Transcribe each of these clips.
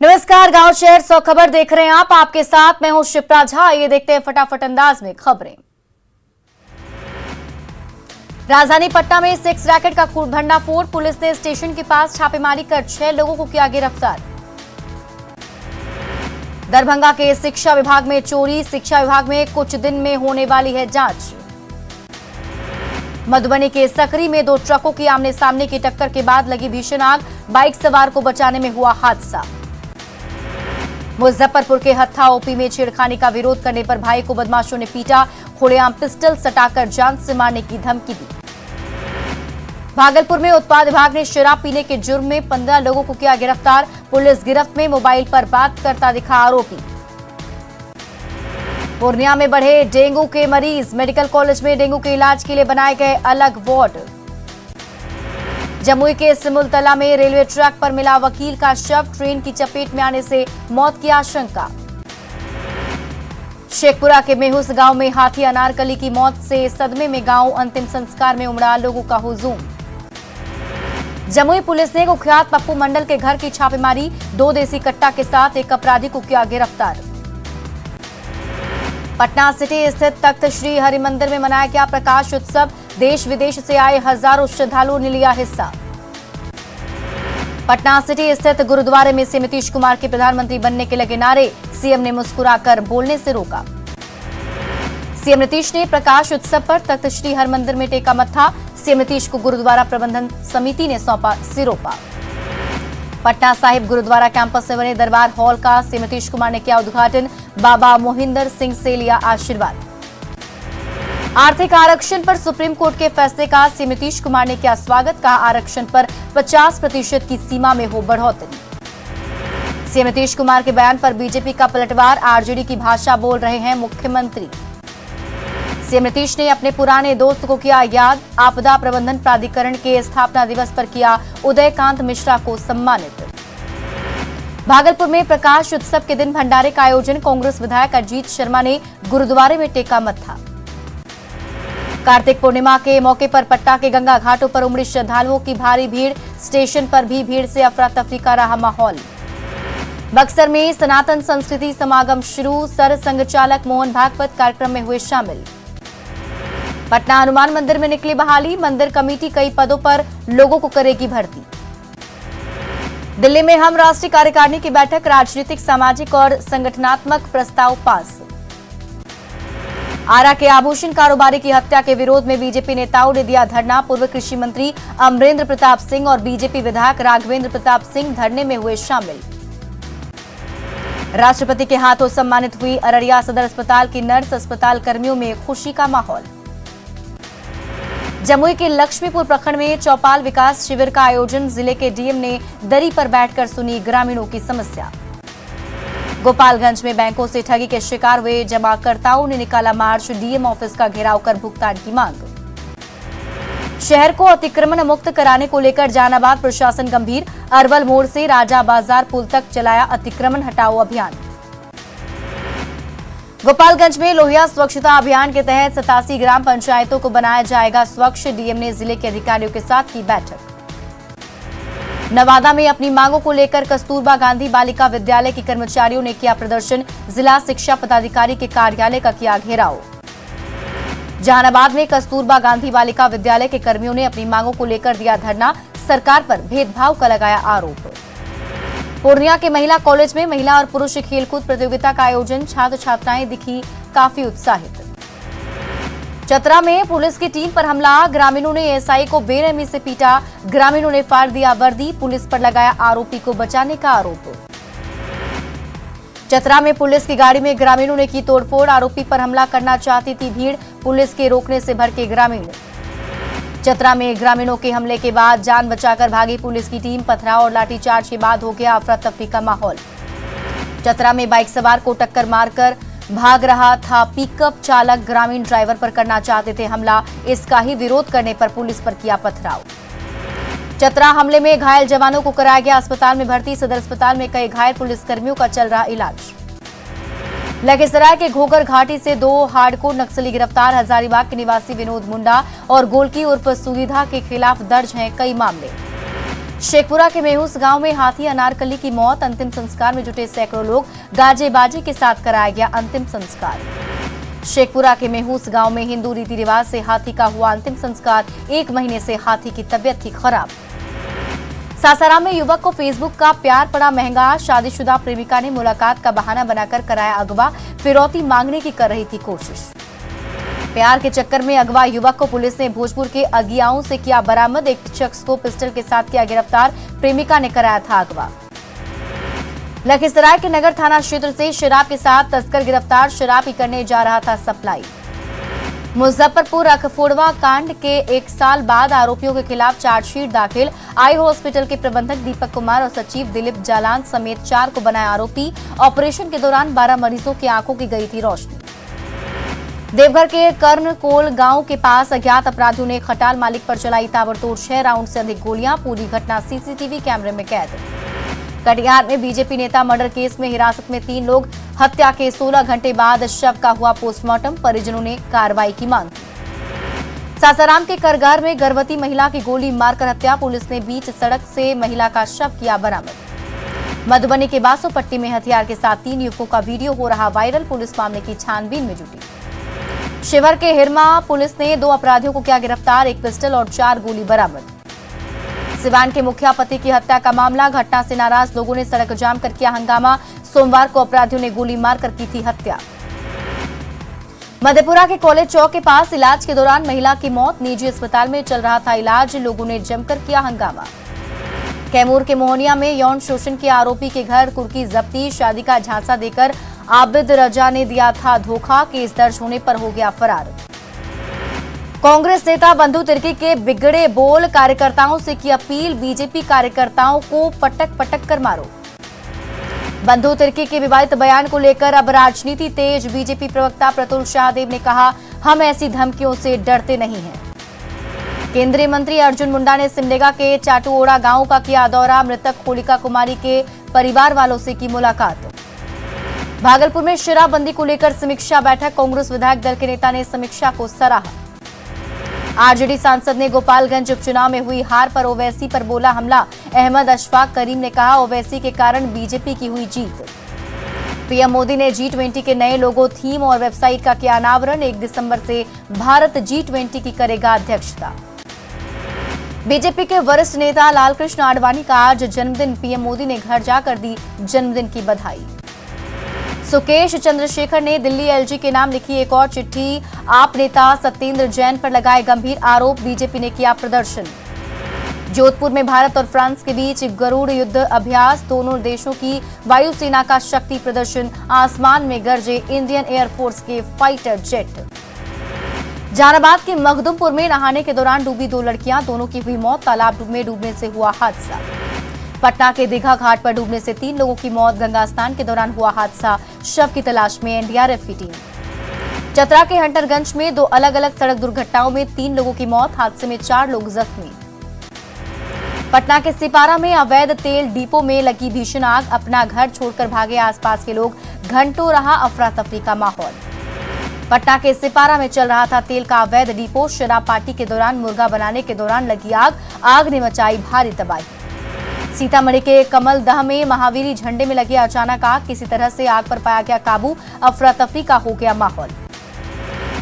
नमस्कार, गांव शहर 100 खबर देख रहे हैं आप। आपके साथ मैं हूं शिप्रा झा। ये देखते हैं फटाफट अंदाज में खबरें। राजधानी पटना में सेक्स रैकेट का भंडाफोड़। पुलिस ने स्टेशन के पास छापेमारी कर 6 लोगों को किया गिरफ्तार। दरभंगा के शिक्षा विभाग में चोरी। शिक्षा विभाग में कुछ दिन में होने वाली है जांच। मधुबनी के सकरी में 2 ट्रकों की आमने सामने की टक्कर के बाद लगी भीषण आग। बाइक सवार को बचाने में हुआ हादसा। मुजफ्फरपुर के हत्था ओपी में छेड़खानी का विरोध करने पर भाई को बदमाशों ने पीटा। खुलेआम पिस्टल सटाकर जान से मारने की धमकी दी। भागलपुर में उत्पाद विभाग ने शराब पीने के जुर्म में 15 लोगों को किया गिरफ्तार। पुलिस गिरफ्त में मोबाइल पर बात करता दिखा आरोपी। पूर्णिया में बढ़े डेंगू के मरीज। मेडिकल कॉलेज में डेंगू के इलाज के लिए बनाए गए अलग वार्ड। जमुई के सिमुलतला में रेलवे ट्रैक पर मिला वकील का शव। ट्रेन की चपेट में आने से मौत की आशंका। शेखपुरा के मेहुस गांव में हाथी अनारकली की मौत से सदमे में गांव। अंतिम संस्कार में उमड़ा लोगों का हुजूम। जमुई पुलिस ने कुख्यात पप्पू मंडल के घर की छापेमारी। 2 देसी कट्टा के साथ एक अपराधी को किया गिरफ्तार। पटना सिटी स्थित तख्त श्री हरिमंदिर में मनाया गया प्रकाश उत्सव। देश विदेश से आए हजारों श्रद्धालुओं ने लिया हिस्सा। पटना सिटी स्थित गुरुद्वारे में सीएम नीतीश कुमार के प्रधानमंत्री बनने के लगे नारे। सीएम ने मुस्कुराकर बोलने से रोका। सीएम नीतीश ने प्रकाश उत्सव पर तख्त श्री हरिमंदिर में टेका मत्था। सीएम नीतीश को गुरुद्वारा प्रबंधन समिति ने सौंपा सिरोपा। पटना साहिब गुरुद्वारा कैंपस में बने दरबार हॉल का सीएम नीतीश कुमार ने किया उद्घाटन। बाबा मोहिंदर सिंह से लिया आशीर्वाद। आर्थिक आरक्षण पर सुप्रीम कोर्ट के फैसले का सीएम नीतीश कुमार ने किया स्वागत। कहा आरक्षण पर 50% की सीमा में हो बढ़ोतरी। सीएम नीतीश कुमार के बयान पर बीजेपी का पलटवार। आरजेडी की भाषा बोल रहे हैं मुख्यमंत्री। सीएम नीतीश ने अपने पुराने दोस्त को किया याद। आपदा प्रबंधन प्राधिकरण के स्थापना दिवस पर किया उदयकांत मिश्रा को सम्मानित। भागलपुर में प्रकाश उत्सव के दिन भंडारे का आयोजन। कांग्रेस विधायक अजीत शर्मा ने गुरुद्वारे में टेका मत्था। कार्तिक पूर्णिमा के मौके पर पटना के गंगा घाटों पर उमड़ी श्रद्धालुओं की भारी भीड़। स्टेशन पर भी भीड़ से अफरा तफरी का रहा माहौल। बक्सर में सनातन संस्कृति समागम शुरू। सर संघचालक मोहन भागवत कार्यक्रम में हुए शामिल। पटना हनुमान मंदिर में निकली बहाली। मंदिर कमेटी कई पदों पर लोगों को करेगी भर्ती। दिल्ली में हम राष्ट्रीय कार्यकारिणी की बैठक। राजनीतिक, सामाजिक और संगठनात्मक प्रस्ताव पास। आरा के आभूषण कारोबारी की हत्या के विरोध में बीजेपी नेताओं ने दिया धरना। पूर्व कृषि मंत्री अमरेंद्र प्रताप सिंह और बीजेपी विधायक राघवेंद्र प्रताप सिंह धरने में हुए शामिल। राष्ट्रपति के हाथों सम्मानित हुई अररिया सदर अस्पताल की नर्स। अस्पताल कर्मियों में खुशी का माहौल। जमुई के लक्ष्मीपुर प्रखंड में चौपाल विकास शिविर का आयोजन। जिले के डीएम ने दरी पर बैठकर सुनी ग्रामीणों की समस्या। गोपालगंज में बैंकों से ठगी के शिकार हुए जमाकर्ताओं ने निकाला मार्च। डीएम ऑफिस का घेराव कर भुगतान की मांग। शहर को अतिक्रमण मुक्त कराने को लेकर जहानाबाद प्रशासन गंभीर। अरवल मोड़ से राजा बाजार पुल तक चलाया अतिक्रमण हटाओ अभियान। गोपालगंज में लोहिया स्वच्छता अभियान के तहत 87 ग्राम पंचायतों को बनाया जाएगा स्वच्छ। डीएम ने जिले के अधिकारियों के साथ की बैठक। नवादा में अपनी मांगों को लेकर कस्तूरबा गांधी बालिका विद्यालय के कर्मचारियों ने किया प्रदर्शन। जिला शिक्षा पदाधिकारी के कार्यालय का किया घेराव। जहानाबाद में कस्तूरबा गांधी बालिका विद्यालय के कर्मियों ने अपनी मांगों को लेकर दिया धरना। सरकार पर भेदभाव का लगाया आरोप। पूर्णिया के महिला कॉलेज में महिला और पुरुष खेलकूद प्रतियोगिता का आयोजन। छात्र छात्राएं दिखी काफी उत्साहित। चतरा में पुलिस की टीम पर हमला। ग्रामीणों ने एसआई को बेरहमी से पीटा। ग्रामीणों ने फाड़ दिया वर्दी। पुलिस पर लगाया आरोपी को बचाने का आरोप। चतरा में पुलिस की गाड़ी में ग्रामीणों ने की तोड़फोड़। आरोपी पर हमला करना चाहती थी भीड़। पुलिस के रोकने से भड़के ग्रामीण। चतरा में ग्रामीणों के हमले के बाद जान बचाकर भागी पुलिस की टीम। पथराव और लाठीचार्ज के बाद हो गया अफरा तफरी का माहौल। चतरा में बाइक सवार को टक्कर मारकर भाग रहा था पिकअप चालक। ग्रामीण ड्राइवर पर करना चाहते थे हमला। इसका ही विरोध करने पर पुलिस पर किया पथराव। चतरा हमले में घायल जवानों को कराया गया अस्पताल में भर्ती। सदर अस्पताल में कई घायल पुलिसकर्मियों का चल रहा इलाज। लखीसराय के घोघर घाटी से 2 हार्डकोर नक्सली गिरफ्तार। हजारीबाग के निवासी विनोद मुंडा और गोलकी उर्फ सुविधा के खिलाफ दर्ज हैं कई मामले। शेखपुरा के मेहूस गांव में हाथी अनारकली की मौत, अंतिम संस्कार में जुटे सैकड़ों लोग, गाजे बाजे के साथ कराया गया अंतिम संस्कार। शेखपुरा के मेहूस गांव में हिंदू रीति रिवाज से हाथी का हुआ अंतिम संस्कार, 1 महीने से हाथी की तबीयत थी खराब। सासाराम में युवक को फेसबुक का प्यार पड़ा महंगा, शादीशुदा प्रेमिका ने मुलाकात का बहाना बनाकर कराया अगवा, फिरौती मांगने की कर रही थी कोशिश। प्यार के चक्कर में अगवा युवक को पुलिस ने भोजपुर के अगियाओं से किया बरामद, एक शख्स को पिस्टल के साथ किया गिरफ्तार, प्रेमिका ने कराया था अगवा। लखीसराय के नगर थाना क्षेत्र से शराब के साथ तस्कर गिरफ्तार, शराब ही करने जा रहा था सप्लाई। मुजफ्फरपुर अखफोड़वा कांड के 1 साल बाद आरोपियों के खिलाफ चार्जशीट दाखिल, आई हॉस्पिटल के प्रबंधक दीपक कुमार और सचिव दिलीप जालान समेत 4 को बनाया आरोपी। ऑपरेशन के दौरान 12 मरीजों की आंखों की गई थी रोशनी। देवघर के कर्णकोल गांव के पास अज्ञात अपराधियों ने खटाल मालिक पर चलाई ताबड़तोड़ 6 राउंड से अधिक गोलियां, पूरी घटना सीसीटीवी कैमरे में कैद। कटिहार में बीजेपी नेता मर्डर केस में हिरासत में 3 लोग, हत्या के 16 घंटे बाद शव का हुआ पोस्टमार्टम, परिजनों ने कार्रवाई की मांग की। सासाराम के करगार में गर्भवती महिला की गोली मारकर हत्या, पुलिस ने बीच सड़क से महिला का शव किया बरामद। मधुबनी के बासोपट्टी में हथियार के साथ 3 युवकों का वीडियो हो रहा वायरल, पुलिस मामले की छानबीन में जुटी। शिवर के हिरमा पुलिस ने 2 अपराधियों को किया गिरफ्तार, 1 पिस्टल और 4 गोली बरामद। सिवान के मुखिया पति की हत्या का मामला, घटना से नाराज लोगों ने सड़क जाम कर किया हंगामा, सोमवार को अपराधियों ने गोली मारकर की थी हत्या। मधेपुरा के कॉलेज चौक के पास इलाज के दौरान महिला की मौत, निजी अस्पताल में चल रहा था इलाज, लोगों ने जमकर किया हंगामा। कैमूर के मोहनिया में यौन शोषण के आरोपी के घर कुर्की जब्ती, शादी का झांसा देकर आबिद रजा ने दिया था धोखा, केस दर्ज होने पर हो गया फरार। कांग्रेस नेता बंधु तिर्की के बिगड़े बोल, कार्यकर्ताओं से की अपील, बीजेपी कार्यकर्ताओं को पटक पटक कर मारो। बंधु तिर्की के विवादित बयान को लेकर अब राजनीति तेज, बीजेपी प्रवक्ता प्रतुल शाहदेव ने कहा, हम ऐसी धमकियों से डरते नहीं हैं। केंद्रीय मंत्री अर्जुन मुंडा ने सिमडेगा के चाटुओड़ा गांव का किया दौरा, मृतक होलिका कुमारी के परिवार वालों से की मुलाकात। भागलपुर में शराबबंदी को लेकर समीक्षा बैठक, कांग्रेस विधायक दल के नेता ने समीक्षा को सराहा। आरजेडी सांसद ने गोपालगंज उपचुनाव में हुई हार पर ओवैसी पर बोला हमला, अहमद अशफाक करीम ने कहा ओवैसी के कारण बीजेपी की हुई जीत। पीएम मोदी ने G20 के नए लोगो, थीम और वेबसाइट का किया अनावरण, 1 दिसंबर से भारत G20 की करेगा अध्यक्षता। बीजेपी के वरिष्ठ नेता लालकृष्ण आडवाणी का आज जन्मदिन, पीएम मोदी ने घर जाकर दी जन्मदिन की बधाई। सुकेश चंद्रशेखर ने दिल्ली एलजी के नाम लिखी एक और चिट्ठी, आप नेता सत्येंद्र जैन पर लगाए गंभीर आरोप, बीजेपी ने किया प्रदर्शन। जोधपुर में भारत और फ्रांस के बीच गरुड़ युद्ध अभ्यास, दोनों देशों की वायुसेना का शक्ति प्रदर्शन, आसमान में गरजे इंडियन एयरफोर्स के फाइटर जेट। जहानाबाद के मखदुमपुर में नहाने के दौरान डूबी 2 लड़कियां, दोनों की हुई मौत, तालाब में डूबने से हुआ हादसा। पटना के दीघा घाट पर डूबने से 3 लोगों की मौत, गंगा स्नान के दौरान हुआ हादसा, शव की तलाश में एनडीआरएफ की टीम। चतरा के हंटरगंज में 2 अलग अलग सड़क दुर्घटनाओं में 3 लोगों की मौत, हादसे में 4 लोग जख्मी। पटना के सिपारा में अवैध तेल डिपो में लगी भीषण आग, अपना घर छोड़कर भागे आसपास के लोग, घंटों रहा अफरा तफरी का माहौल। पटना के सिपारा में चल रहा था तेल का अवैध डिपो, शराब पार्टी के दौरान मुर्गा बनाने के दौरान लगी आग ने मचाई भारी तबाही। सीतामढ़ी के कमलदह में महावीरी झंडे में लगी अचानक आग, किसी तरह से आग पर पाया गया काबू, अफरा तफरी का हो गया माहौल।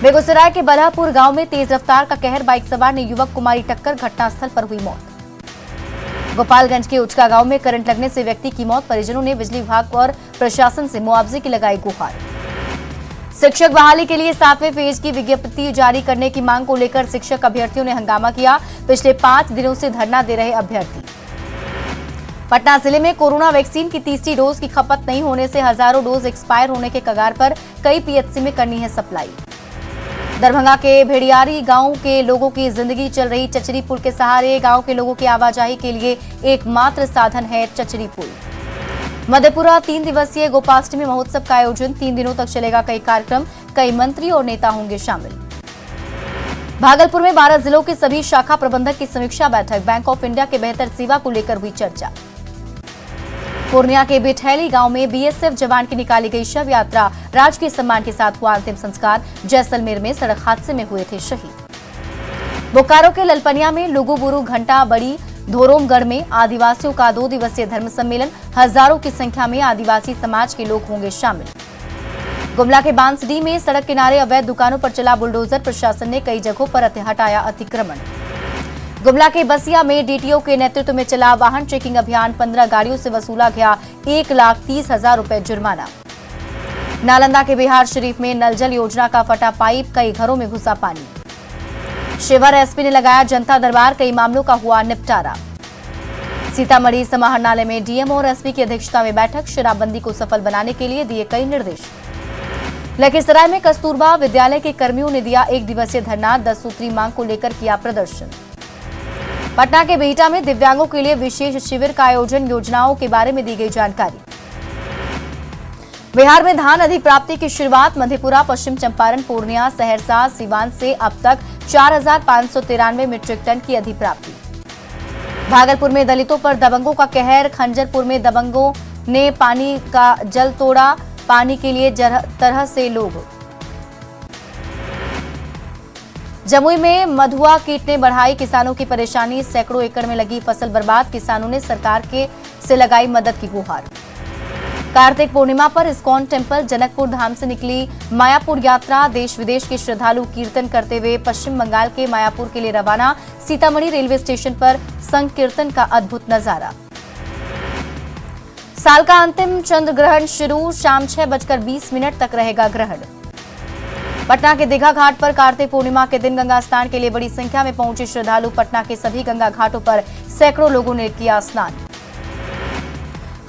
बेगूसराय के बल्हापुर गांव में तेज रफ्तार का कहर, बाइक सवार ने युवक को मारी टक्कर, घटनास्थल पर हुई मौत। गोपालगंज के उचका गांव में करंट लगने से व्यक्ति की मौत, परिजनों ने बिजली विभाग और प्रशासन से मुआवजे की लगाई गुहार। शिक्षक बहाली के लिए 7वें फेज की विज्ञप्ति जारी करने की मांग को लेकर शिक्षक अभ्यर्थियों ने हंगामा किया, पिछले 5 दिनों से धरना दे रहे अभ्यर्थी। पटना जिले में कोरोना वैक्सीन की तीसरी डोज की खपत नहीं होने से हजारों डोज एक्सपायर होने के कगार पर, कई पीएचसी में करनी है सप्लाई। दरभंगा के भेड़ियारी गांव के लोगों की जिंदगी चल रही चचरी पुल के सहारे, गांव के लोगों की आवाजाही के लिए एकमात्र साधन है चचरी पुल। मधेपुरा 3 दिवसीय गोपाष्टमी महोत्सव का आयोजन, 3 दिनों तक चलेगा कई कार्यक्रम, कई मंत्री और नेता होंगे शामिल। भागलपुर में 12 जिलों के सभी शाखा प्रबंधक की समीक्षा बैठक, बैंक ऑफ इंडिया के बेहतर सेवा को लेकर हुई चर्चा। पूर्णिया के बिठैली गांव में बीएसएफ जवान की निकाली गई शव यात्रा, राजकीय सम्मान के साथ हुआ अंतिम संस्कार। जैसलमेर में सड़क हादसे में हुए थे शहीद। बोकारो के ललपनिया में लुगुबुरु घंटा बड़ी धोरोमगढ़ में आदिवासियों का 2 दिवसीय धर्म सम्मेलन, हजारों की संख्या में आदिवासी समाज के लोग होंगे शामिल। गुमला के बांसडीह में सड़क किनारे अवैध दुकानों पर चला बुलडोजर, प्रशासन ने कई जगहों पर हटाया अतिक्रमण। गुमला के बसिया में डीटीओ के नेतृत्व में चला वाहन चेकिंग अभियान, 15 गाड़ियों से वसूला गया 1,30,000 रुपए जुर्माना। नालंदा के बिहार शरीफ में नल जल योजना का फटा पाइप, कई घरों में घुसा पानी। शिवर एसपी ने लगाया जनता दरबार, कई मामलों का हुआ निपटारा। सीतामढ़ी समाहरणालय में डीएम और एसपी की अध्यक्षता में बैठक, शराबबंदी को सफल बनाने के लिए दिए कई निर्देश। लखीसराय में कस्तूरबा विद्यालय के कर्मियों ने दिया 1 दिवसीय धरना, 10 सूत्री मांग को लेकर किया प्रदर्शन। पटना के बिहटा में दिव्यांगों के लिए विशेष शिविर का आयोजन, योजनाओं के बारे में दी गई जानकारी। बिहार में धान अधिप्राप्ति की शुरुआत, मधेपुरा, पश्चिम चंपारण, पूर्णिया, सहरसा, सीवान से अब तक 4,593 मीट्रिक टन की अधिप्राप्ति। भागलपुर में दलितों पर दबंगों का कहर, खंजरपुर में दबंगों ने पानी का जल तोड़ा, पानी के लिए तरह से लोग। जमुई में मधुआ कीट ने बढ़ाई किसानों की परेशानी, सैकड़ों एकड़ में लगी फसल बर्बाद, किसानों ने सरकार से लगाई मदद की गुहार। कार्तिक पूर्णिमा पर इस्कॉन टेम्पल जनकपुर धाम से निकली मायापुर यात्रा, देश विदेश के श्रद्धालु कीर्तन करते हुए पश्चिम बंगाल के मायापुर के लिए रवाना। सीतामढ़ी रेलवे स्टेशन पर संकीर्तन का अद्भुत नजारा। साल का अंतिम चंद्र ग्रहण शुरू, शाम 6:20 तक रहेगा ग्रहण। पटना के दीघा घाट पर कार्तिक पूर्णिमा के दिन गंगा स्नान के लिए बड़ी संख्या में पहुंचे श्रद्धालु। पटना के सभी गंगा घाटों पर सैकड़ों लोगों ने किया स्नान।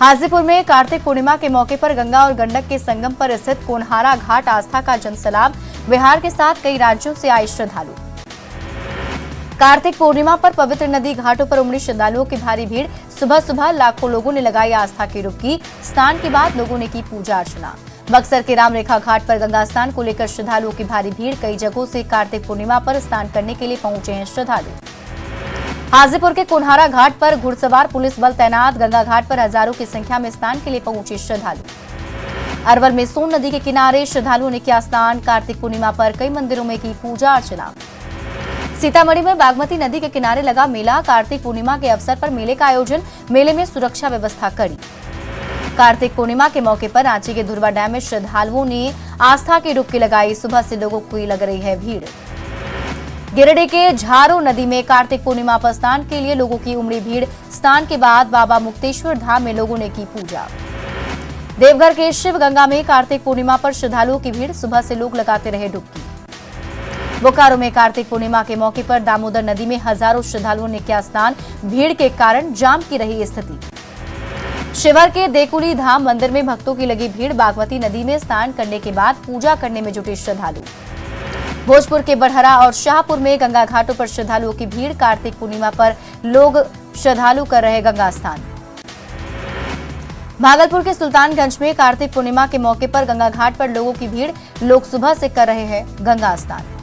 हाजीपुर में कार्तिक पूर्णिमा के मौके पर गंगा और गंडक के संगम पर स्थित कोनहारा घाट आस्था का जनसैलाब, बिहार के साथ कई राज्यों से आए श्रद्धालु। कार्तिक पूर्णिमा पर पवित्र नदी घाटों पर उमड़ी श्रद्धालुओं की भारी भीड़, सुबह सुबह लाखों लोगों ने लगाई आस्था की डुबकी, स्नान के बाद लोगों ने की पूजा अर्चना। बक्सर के रामरेखा घाट पर गंगा स्नान को लेकर श्रद्धालुओं की भारी भीड़, कई जगहों से कार्तिक पूर्णिमा पर स्नान करने के लिए पहुंचे हैं श्रद्धालु। हाजीपुर के कोनहारा घाट पर घुड़सवार पुलिस बल तैनात, गंगा घाट पर हजारों की संख्या में स्नान के लिए पहुंचे श्रद्धालु। अरवल में सोन नदी के किनारे श्रद्धालुओं ने किया स्नान, कार्तिक पूर्णिमा पर कई मंदिरों में की पूजा अर्चना। सीतामढ़ी में बागमती नदी के किनारे लगा मेला, कार्तिक पूर्णिमा के अवसर पर मेले का आयोजन, मेले में सुरक्षा व्यवस्था कड़ी। कार्तिक पूर्णिमा के मौके पर रांची के धुरवा डैम में श्रद्धालुओं ने आस्था की डुबकी लगाई, सुबह से लोगों को लग रही है भीड़। गिरिडीह के झारो नदी में कार्तिक पूर्णिमा पर स्नान के लिए लोगों की उमड़ी भीड़, स्नान के बाद बाबा मुक्तेश्वर धाम में लोगों ने की पूजा। देवघर के शिव गंगा में कार्तिक पूर्णिमा पर श्रद्धालुओं की भीड़, सुबह से लोग लगाते रहे डुबकी। बोकारो में कार्तिक पूर्णिमा के मौके पर दामोदर नदी में हजारों श्रद्धालुओं ने किया स्नान, भीड़ के कारण जाम की रही स्थिति। शिवर के देकुली धाम मंदिर में भक्तों की लगी भीड़, बागमती नदी में स्नान करने के बाद पूजा करने में जुटे श्रद्धालु। भोजपुर के बड़हरा और शाहपुर में गंगा घाटों पर श्रद्धालुओं की भीड़, कार्तिक पूर्णिमा पर लोग श्रद्धालु कर रहे गंगा स्नान। भागलपुर के सुल्तानगंज में कार्तिक पूर्णिमा के मौके पर गंगा घाट पर लोगों की भीड़, लोग सुबह से कर रहे हैं गंगा स्नान।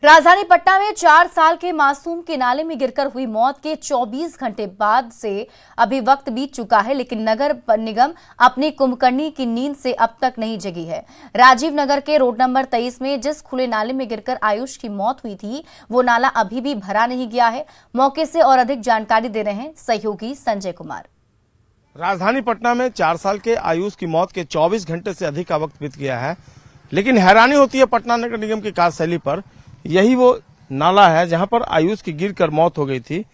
राजधानी पटना में 4 साल के मासूम की नाले में गिरकर हुई मौत के 24 घंटे बाद से अभी वक्त बीत चुका है, लेकिन नगर निगम अपनी कुंभकर्णी की नींद से अब तक नहीं जगी है। राजीव नगर के रोड नंबर 23 में जिस खुले नाले में गिरकर आयुष की मौत हुई थी, वो नाला अभी भी भरा नहीं गया है। मौके से और अधिक जानकारी दे रहे हैं सहयोगी संजय कुमार। राजधानी पटना में 4 साल के आयुष की मौत के 24 घंटे से अधिक का वक्त बीत गया है, लेकिन हैरानी होती है पटना नगर निगम की कार्यशैली पर। यही वो नाला है जहां पर आयुष की गिरकर मौत हो गई थी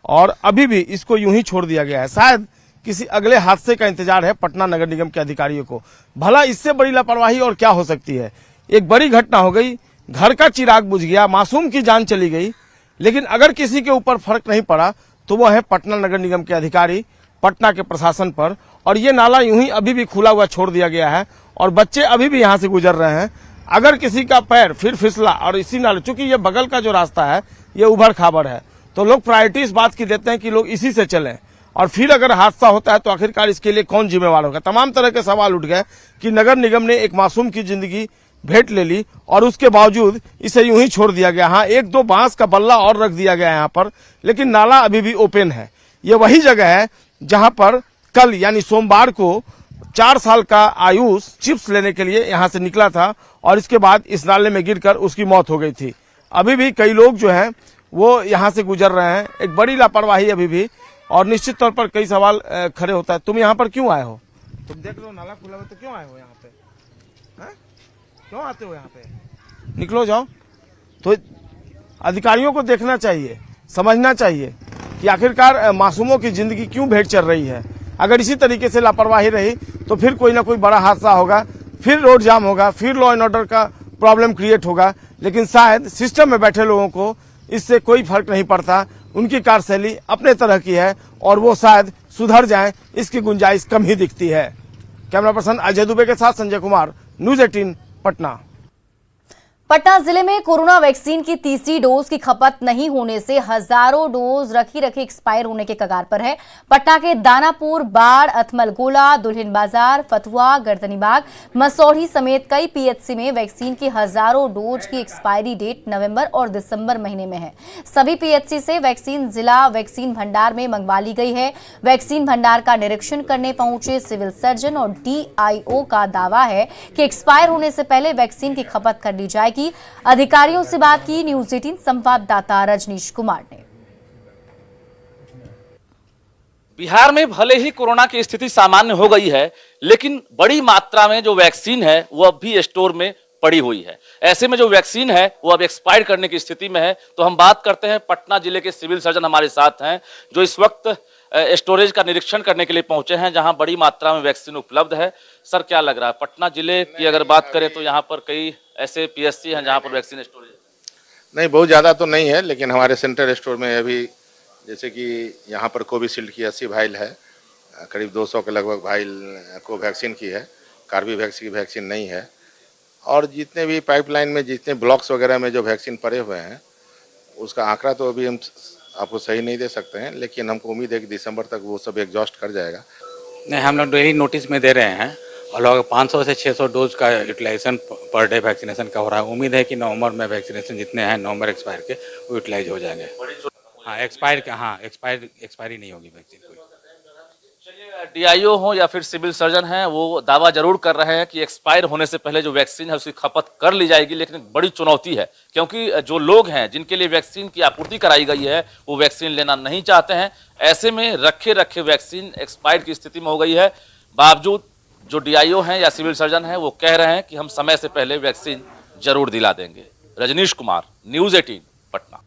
और अभी भी इसको यूं ही छोड़ दिया गया है। शायद किसी अगले हादसे का इंतजार है पटना नगर निगम के अधिकारियों को। भला इससे बड़ी लापरवाही और क्या हो सकती है। एक बड़ी घटना हो गई, घर का चिराग बुझ गया, मासूम की जान चली गई, लेकिन अगर किसी के ऊपर फर्क नहीं पड़ा तो वो है पटना नगर निगम के अधिकारी, पटना के प्रशासन पर। और ये नाला यूं ही अभी भी खुला हुआ छोड़ दिया गया है और बच्चे अभी भी यहाँ से गुजर रहे हैं। अगर किसी का पैर फिर फिसला और इसी नाले, चूंकि ये बगल का जो रास्ता है ये उभड़ खाबड़ है, तो लोग प्रायोरिटी इस बात की देते हैं कि लोग इसी से चलें, और फिर अगर हादसा होता है तो आखिरकार इसके लिए कौन जिम्मेवार होगा। तमाम तरह के सवाल उठ गए कि नगर निगम ने एक मासूम की जिंदगी भेंट ले ली और उसके बावजूद इसे यूं ही छोड़ दिया गया। हाँ, 1-2 बांस का बल्ला और रख दिया गया यहाँ पर, लेकिन नाला अभी भी ओपन है। ये वही जगह है जहां पर कल यानी सोमवार को 4 साल का आयुष चिप्स लेने के लिए यहां से निकला था और इसके बाद इस नाले में गिरकर उसकी मौत हो गई थी। अभी भी कई लोग जो हैं वो यहां से गुजर रहे हैं, एक बड़ी लापरवाही अभी भी, और निश्चित तौर पर कई सवाल खड़े होता है। तुम यहाँ पर क्यों आए हो? तुम देख लो नाला खुला हुआ, तो क्यों आए हो यहाँ पे? क्यों आते हो यहाँ पे? निकलो जाओ। तो अधिकारियों को देखना चाहिए, समझना चाहिए कि आखिरकार मासूमों की जिंदगी क्यों भेंट चल रही है। अगर इसी तरीके से लापरवाही रही तो फिर कोई ना कोई बड़ा हादसा होगा, फिर रोड जाम होगा, फिर लॉ एंड ऑर्डर का प्रॉब्लम क्रिएट होगा। लेकिन शायद सिस्टम में बैठे लोगों को इससे कोई फर्क नहीं पड़ता। उनकी कार्यशैली अपने तरह की है और वो शायद सुधर जाएं, इसकी गुंजाइश कम ही दिखती है। कैमरा पर्सन अजय दुबे के साथ संजय कुमार, न्यूज 18 पटना। पटना जिले में कोरोना वैक्सीन की तीसरी डोज की खपत नहीं होने से हजारों डोज रखी एक्सपायर होने के कगार पर है। पटना के दानापुर, बाढ़, अथमल गोला, दुल्हिन बाजार, फतुहा, गर्दनीबाग, मसौढ़ी समेत कई पीएचसी में वैक्सीन की हजारों डोज की एक्सपायरी डेट नवंबर और दिसंबर महीने में है। सभी पीएचसी से वैक्सीन जिला वैक्सीन भंडार में मंगवा ली गई है। वैक्सीन भंडार का निरीक्षण करने पहुंचे सिविल सर्जन और डीआईओ का दावा है कि एक्सपायर होने से पहले वैक्सीन की खपत कर ली जाएगी। अधिकारियों से बात की न्यूज 18 संवाददाता रजनीश कुमार ने। बिहार में भले ही कोरोना की स्थिति सामान्य हो गई है, लेकिन बड़ी मात्रा में जो वैक्सीन है वो अब भी स्टोर में पड़ी हुई है। ऐसे में जो वैक्सीन है वो अब एक्सपायर करने की स्थिति में है। तो हम बात करते हैं पटना जिले के सिविल सर्जन हमारे साथ हैं, जो इस वक्त स्टोरेज का निरीक्षण करने के लिए पहुंचे हैं, जहां बड़ी मात्रा में वैक्सीन उपलब्ध है। सर, क्या लग रहा है, पटना जिले की अगर बात करें तो यहाँ पर कई ऐसे पीएससी हैं जहाँ पर वैक्सीन स्टोरेज नहीं, बहुत ज़्यादा तो नहीं है, लेकिन हमारे सेंट्रल स्टोर में अभी जैसे कि यहाँ पर कोविशील्ड की 80 वाइल है, करीब 200 के लगभग वाइल कोवैक्सीन की है, कार्बेवैक्स की वैक्सीन नहीं है। और जितने भी पाइपलाइन में जितने ब्लॉक्स वगैरह में जो वैक्सीन पड़े हुए हैं उसका आंकड़ा तो अभी हम आपको सही नहीं दे सकते हैं, लेकिन हमको उम्मीद है कि दिसंबर तक वो सब एग्जॉस्ट कर जाएगा। नहीं, हम लोग डेली नोटिस में दे रहे हैं और लगभग 500 से 600 डोज का यूटिलाइजेशन पर डे वैक्सीनेशन का हो रहा है। उम्मीद है कि नवंबर में वैक्सीनेशन जितने हैं नवंबर एक्सपायर के वो यूटिलाइज हो जाएंगे। हाँ, एक्सपायरी नहीं होगी वैक्सीन कोई। चलिए, डीआईओ हो या फिर सिविल सर्जन हैं, वो दावा जरूर कर रहे हैं कि एक्सपायर होने से पहले जो वैक्सीन है उसकी खपत कर ली जाएगी। लेकिन बड़ी चुनौती है, क्योंकि जो लोग हैं जिनके लिए वैक्सीन की आपूर्ति कराई गई है वो वैक्सीन लेना नहीं चाहते हैं। ऐसे में रखे वैक्सीन एक्सपायर की स्थिति में हो गई है। बावजूद जो डीआईओ हैं या सिविल सर्जन हैं वो कह रहे हैं कि हम समय से पहले वैक्सीन जरूर दिला देंगे। रजनीश कुमार, न्यूज 18 पटना।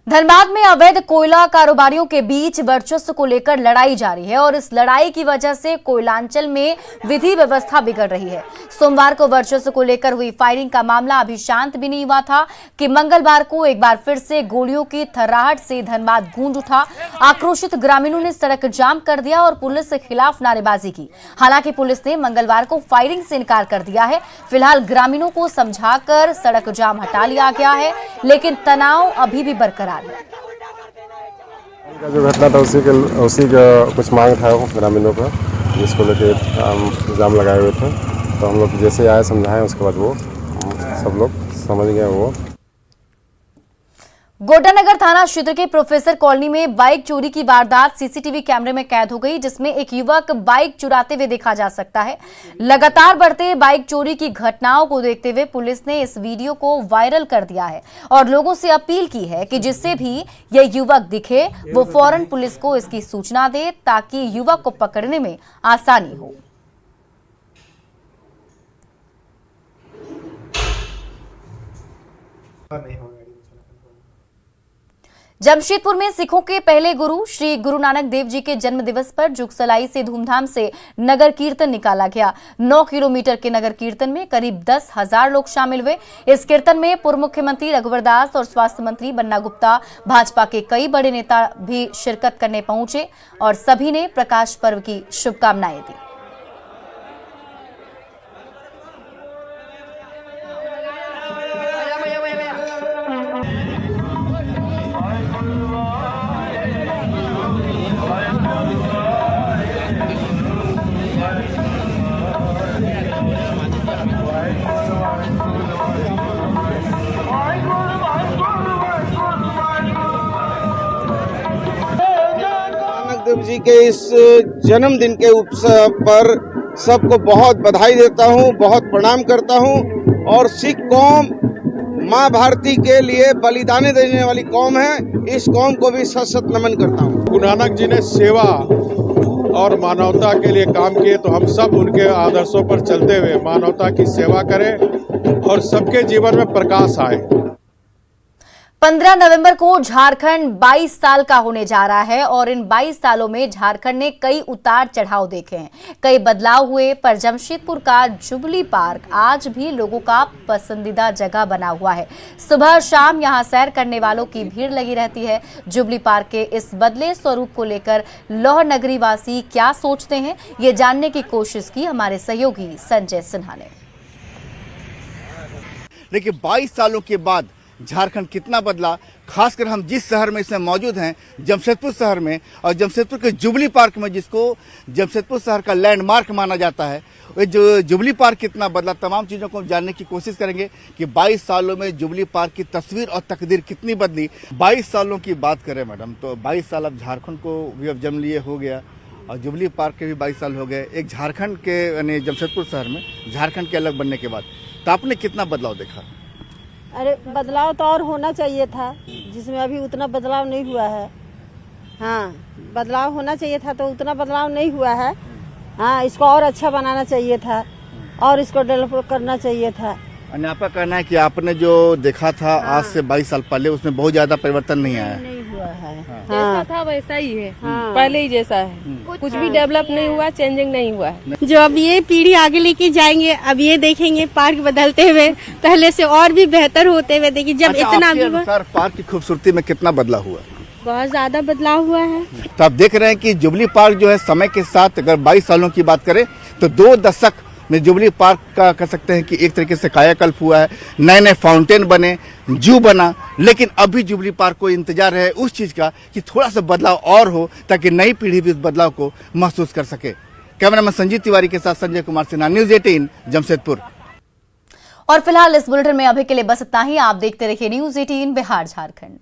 धनबाद में अवैध कोयला कारोबारियों के बीच वर्चस्व को लेकर लड़ाई जारी है और इस लड़ाई की वजह से कोयलांचल में विधि व्यवस्था बिगड़ रही है। सोमवार को वर्चस्व को लेकर हुई फायरिंग का मामला अभी शांत भी नहीं हुआ था कि मंगलवार को एक बार फिर से गोलियों की थर्राहट से धनबाद गूंज उठा। आक्रोशित ग्रामीणों ने सड़क जाम कर दिया और पुलिस के खिलाफ नारेबाजी की। हालांकि पुलिस ने मंगलवार को फायरिंग से इनकार कर दिया है। फिलहाल ग्रामीणों को समझाकर सड़क जाम हटा लिया गया है, लेकिन तनाव अभी भी बरकरार। जो घटना था उसी का कुछ मांग था ग्रामीणों का, जिसको लेके इल्जाम लगाए हुए थे। तो हम लोग जैसे आए समझाएं, उसके बाद वो सब लोग समझ गए। वो गोटानगर थाना क्षेत्र के प्रोफेसर कॉलोनी में बाइक चोरी की वारदात सीसीटीवी कैमरे में कैद हो गई, जिसमें एक युवक बाइक चुराते हुए देखा जा सकता है। लगातार बढ़ते बाइक चोरी की घटनाओं को देखते हुए पुलिस ने इस वीडियो को वायरल कर दिया है और लोगों से अपील की है कि जिससे भी यह युवक दिखे वो फौरन पुलिस को इसकी सूचना दे, ताकि युवक को पकड़ने में आसानी हो। जमशेदपुर में सिखों के पहले गुरु श्री गुरु नानक देव जी के जन्म दिवस पर जुगसलाई से धूमधाम से नगर कीर्तन निकाला गया। 9 किलोमीटर के नगर कीर्तन में करीब 10,000 लोग शामिल हुए। इस कीर्तन में पूर्व मुख्यमंत्री रघुवर दास और स्वास्थ्य मंत्री बन्ना गुप्ता, भाजपा के कई बड़े नेता भी शिरकत करने पहुंचे और सभी ने प्रकाश पर्व की शुभकामनाएं दी। के इस जन्मदिन के उत्सव पर सबको बहुत बधाई देता हूं, बहुत प्रणाम करता हूं। और सिख कौम माँ भारती के लिए बलिदान देने वाली कौम है, इस कौम को भी सत सत नमन करता हूं। गुरु नानक जी ने सेवा और मानवता के लिए काम किए, तो हम सब उनके आदर्शों पर चलते हुए मानवता की सेवा करें और सबके जीवन में प्रकाश आए। 15 नवंबर को झारखंड 22 साल का होने जा रहा है और इन 22 सालों में झारखंड ने कई उतार चढ़ाव देखे हैं, कई बदलाव हुए, पर जमशेदपुर का जुबली पार्क आज भी लोगों का पसंदीदा जगह बना हुआ है। सुबह शाम यहां सैर करने वालों की भीड़ लगी रहती है। जुबली पार्क के इस बदले स्वरूप को लेकर लौह नगरी वासी क्या सोचते हैं, ये जानने की कोशिश की हमारे सहयोगी संजय सिन्हा ने। देखिए 22 सालों के बाद झारखंड कितना बदला, खासकर हम जिस शहर में इसमें मौजूद हैं, जमशेदपुर शहर में, और जमशेदपुर के जुबली पार्क में, जिसको जमशेदपुर शहर का लैंडमार्क माना जाता है, वो जो जुबली पार्क कितना बदला, तमाम चीज़ों को जानने की कोशिश करेंगे कि 22 सालों में जुबली पार्क की तस्वीर और तकदीर कितनी बदली। 22 सालों की बात करें मैडम, तो 22 साल अब झारखंड को भी अब जन्म लिए हो गया और जुबली पार्क के भी 22 साल हो गए, एक झारखंड के यानी जमशेदपुर शहर में झारखंड के अलग बनने के बाद। तो आपने कितना बदलाव देखा? अरे बदलाव तो और होना चाहिए था, जिसमें अभी उतना बदलाव नहीं हुआ है। हाँ, बदलाव होना चाहिए था, तो उतना बदलाव नहीं हुआ है। हाँ, इसको और अच्छा बनाना चाहिए था और इसको डेवलप करना चाहिए था। आपका कहना है कि आपने जो देखा था आज से 22 साल पहले, उसमें बहुत ज्यादा परिवर्तन नहीं आया? नहीं हुआ है। जैसा था वैसा ही है, पहले ही जैसा है, कुछ भी डेवलप नहीं हुआ, चेंजिंग नहीं हुआ है। जो अब ये पीढ़ी आगे लेके जाएंगे, अब ये देखेंगे पार्क बदलते हुए, पहले से और भी बेहतर होते हुए। देखिए जब इतना भी पार्क की खूबसूरती में कितना बदलाव हुआ? बहुत ज्यादा बदलाव हुआ है। तो आप देख रहे हैं कि जुबली पार्क जो है समय के साथ, अगर 22 सालों की बात करें तो 2 दशक में जुबली पार्क का कह सकते हैं कि एक तरीके से कायाकल्प हुआ है। नए नए फाउंटेन बने, जू बना, लेकिन अभी जुबली पार्क को इंतजार है उस चीज का कि थोड़ा सा बदलाव और हो, ताकि नई पीढ़ी भी इस बदलाव को महसूस कर सके। कैमरामैन संजीव तिवारी के साथ संजय कुमार सिन्हा, न्यूज़ 18 जमशेदपुर। और फिलहाल इस बुलेटिन में अभी के लिए बस इतना ही। आप देखते रहिए न्यूज़ 18 बिहार झारखंड।